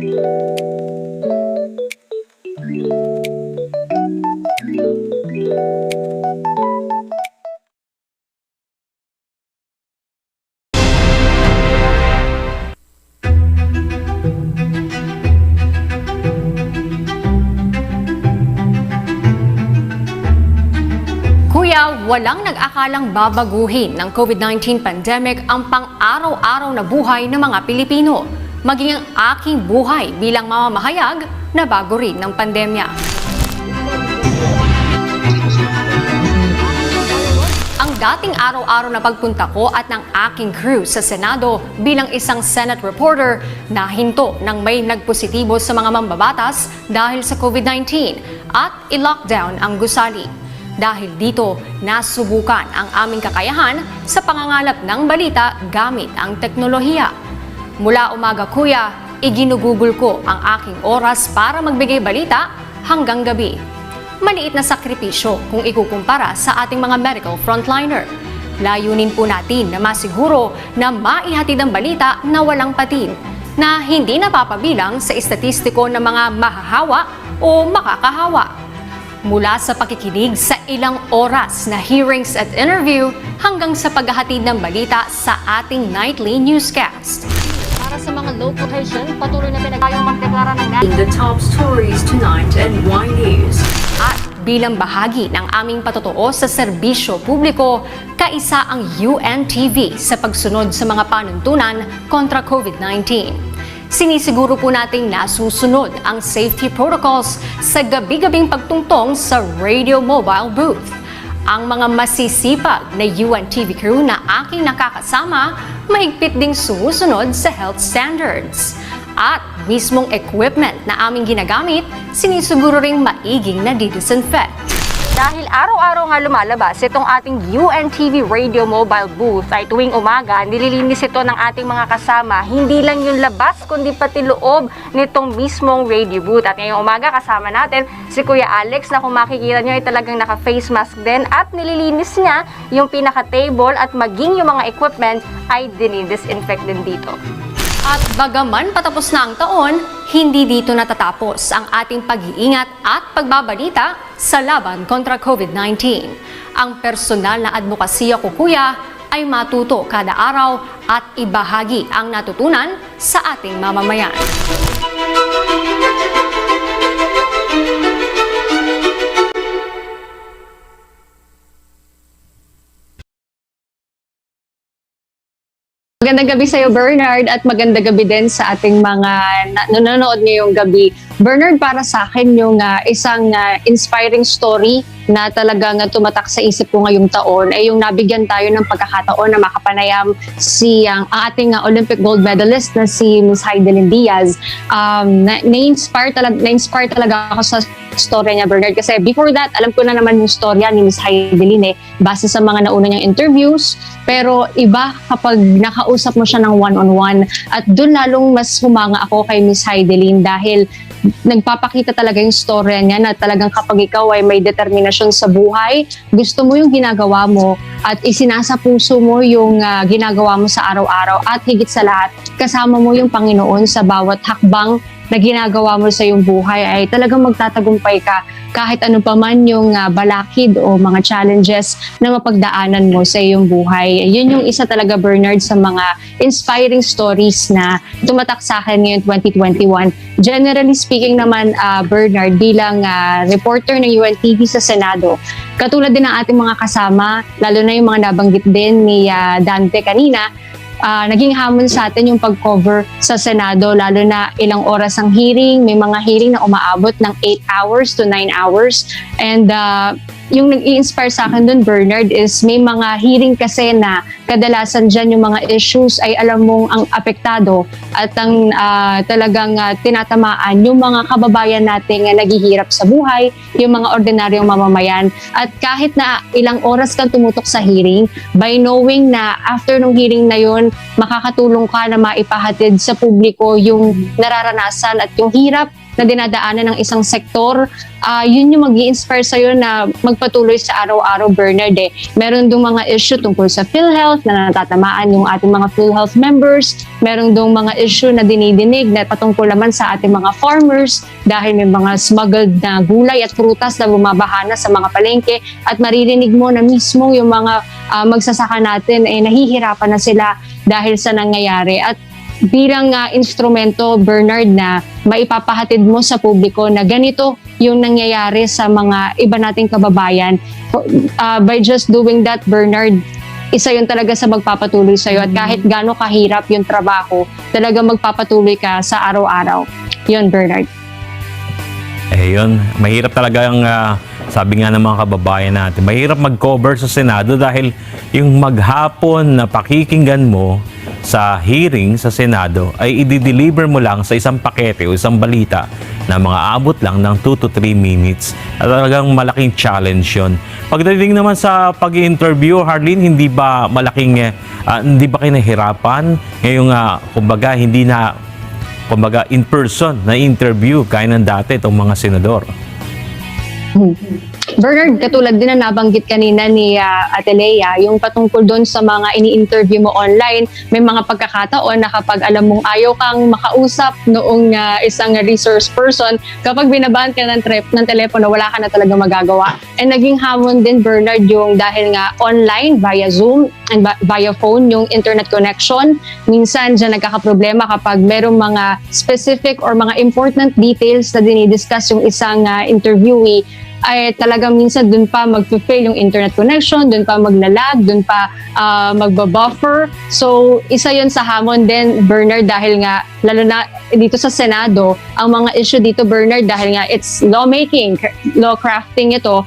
Kuya, walang nag-akalang babaguhin ng COVID-19 pandemic ang pang-araw-araw na buhay ng mga Pilipino, maging ang aking buhay bilang mamamahayag na bago rin ng pandemya. Ang dating araw-araw na pagpunta ko at ng aking crew sa Senado bilang isang Senate reporter nahinto nang may nagpositibo sa mga mambabatas dahil sa COVID-19 at i-lockdown ang gusali. Dahil dito, nasubukan ang aming kakayahan sa pangangalap ng balita gamit ang teknolohiya. Mula umaga kuya, iginugugol ko ang aking oras para magbigay balita hanggang gabi. Maliit na sakripisyo kung ikukumpara sa ating mga medical frontliner. Layunin po natin na masiguro na maihatid ang balita na walang patin, na hindi napapabilang sa estatistiko ng mga mahahawa o makakahawa. Mula sa pakikinig sa ilang oras na hearings at interview hanggang sa paghahatid ng balita sa ating nightly newscast. Para sa mga local location, patuloy na pinagayang magdeklara ng the top stories tonight and why news. At bilang bahagi ng aming patotoo sa serbisyo publiko, kaisa ang UNTV sa pagsunod sa mga panuntunan kontra COVID-19. Sinisiguro po nating nasusunod ang safety protocols sa gabi-gabing pagtungtong sa radio mobile booth. Ang mga masisipag na UNTV crew na aking nakakasama, mahigpit ding sumusunod sa health standards. At mismong equipment na aming ginagamit, sinisiguro ring maiging na disinfect. Dahil araw-araw nga lumalabas itong ating UNTV radio mobile booth ay tuwing umaga, nililinis ito ng ating mga kasama. Hindi lang yung labas, kundi pati loob nitong mismong radio booth. At ngayong umaga kasama natin si Kuya Alex na kung makikita nyo ay talagang naka-face mask din at nililinis niya yung pinaka-table at maging yung mga equipment ay dinidisinfect din dito. At bagaman patapos na ang taon, hindi dito natatapos ang ating pag-iingat at pagbabalita sa laban kontra COVID-19. Ang personal na advokasya ko kuya ay matuto kada araw at ibahagi ang natutunan sa ating mamamayan. Magandang gabi sa iyo, Bernard, at magandang gabi din sa ating mga nanonood ngayong gabi. Bernard, para sa akin yung isang inspiring story na talagang tumatak sa isip ko ngayong taon ay yung nabigyan tayo ng pagkakataon na makapanayam ang ating Olympic gold medalist na si Ms. Heidelin Diaz. Na-inspire talaga ako sa story niya, Bernard, kasi before that, alam ko na naman yung storya ni Ms. Heidelin base sa mga nauna niyang interviews, pero iba kapag nakausap mo siya ng one-on-one at doon lalong mas humanga ako kay Ms. Heidelin dahil nagpapakita talaga yung storya niya na talagang kapag ikaw ay may determinasyon sa buhay, gusto mo yung ginagawa mo at isinasapuso mo yung ginagawa mo sa araw-araw at higit sa lahat, kasama mo yung Panginoon sa bawat hakbang na ginagawa mo sa iyong buhay ay talagang magtatagumpay ka kahit ano pa man yung balakid o mga challenges na mapagdaanan mo sa iyong buhay. Yun yung isa talaga, Bernard, sa mga inspiring stories na tumatak sa akin ngayon 2021. Generally speaking naman, Bernard, bilang reporter ng UNTV sa Senado, katulad din ng ating mga kasama, lalo na yung mga nabanggit din ni Dante kanina, naging hamon sa atin yung pag-cover sa Senado, lalo na ilang oras ang hearing. May mga hearing na umaabot ng 8 hours to 9 hours. And yung nag-i-inspire sa akin dun, Bernard, is may mga hearing kasi na kadalasan dyan yung mga issues ay alam mong ang apektado at ang talagang tinatamaan yung mga kababayan natin na naghihirap sa buhay, yung mga ordinaryong mamamayan. At kahit na ilang oras kang tumutok sa hearing, by knowing na after nung hearing na yun, makakatulong ka na maipahatid sa publiko yung nararanasan at yung hirap na dinadaanan ng isang sektor, yun yung mag-i-inspire sa'yo na magpatuloy sa araw-araw, Bernard. Meron dong mga issue tungkol sa PhilHealth na natatamaan yung ating mga PhilHealth members. Meron dong mga issue na dinidinig na patungkol naman sa ating mga farmers dahil may mga smuggled na gulay at prutas na bumabahana sa mga palengke, at maririnig mo na mismo yung mga magsasaka natin ay nahihirapan na sila dahil sa nangyayari. At bilang instrumento, Bernard, na maipapahatid mo sa publiko na ganito yung nangyayari sa mga iba nating kababayan. By just doing that, Bernard, isa yun talaga sa magpapatuloy sa'yo. At kahit gaano kahirap yung trabaho, talaga magpapatuloy ka sa araw-araw. Yun, Bernard. Yun, mahirap talaga ang sabi nga ng mga kababayan natin, mahirap mag-cover sa Senado dahil yung maghapon na pakikinggan mo sa hearing sa Senado ay i-deliver mo lang sa isang pakete o isang balita na mga abot lang ng 2 to 3 minutes. At talagang malaking challenge yun. Pagdating naman sa pag-interview, Harleen, hindi ba kayo nahirapan? Ngayong, kumbaga, hindi na in person na interview kaya ng dati itong mga senador. Bernard, katulad din na nabanggit kanina ni Ate Lea, yung patungkol doon sa mga ini-interview mo online, may mga pagkakataon na kapag alam mong ayaw kang makausap noong isang resource person, kapag binabaan ka ng telepono, wala ka na talaga magagawa. And naging hamon din, Bernard, yung dahil nga online, via Zoom, and via phone, yung internet connection. Minsan, dyan nagkakaproblema kapag merong mga specific or mga important details na dinidiscuss yung isang interviewee, ay talagang minsan dun pa mag-fail yung internet connection, dun pa maglalag, dun pa magbabuffer. So, isa yun sa hamon din, Bernard, dahil nga, lalo na dito sa Senado, ang mga issue dito, Bernard, dahil nga it's lawmaking, law crafting ito,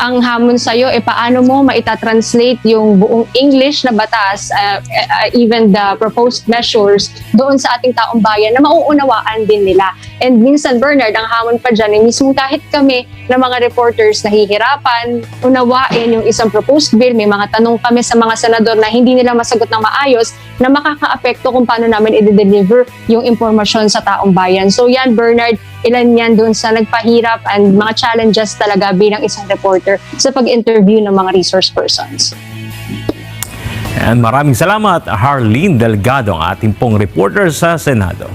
ang hamon sa'yo, paano mo maita-translate yung buong English na batas, even the proposed measures, doon sa ating taong bayan na mauunawaan din nila. And minsan, Bernard, ang hamon pa dyan, mismo kahit kami na mga reporters nahihirapan, unawain yung isang proposed bill, may mga tanong kami sa mga senador na hindi nila masagot ng maayos, na makaka-apekto kung paano namin i-deliver yung impormasyon sa taong bayan. So yan, Bernard, ilan yan doon sa nagpahirap and mga challenges talaga bilang isang reporter sa pag-interview ng mga resource persons. And maraming salamat, Harleen Delgado, ang ating pong reporter sa Senado.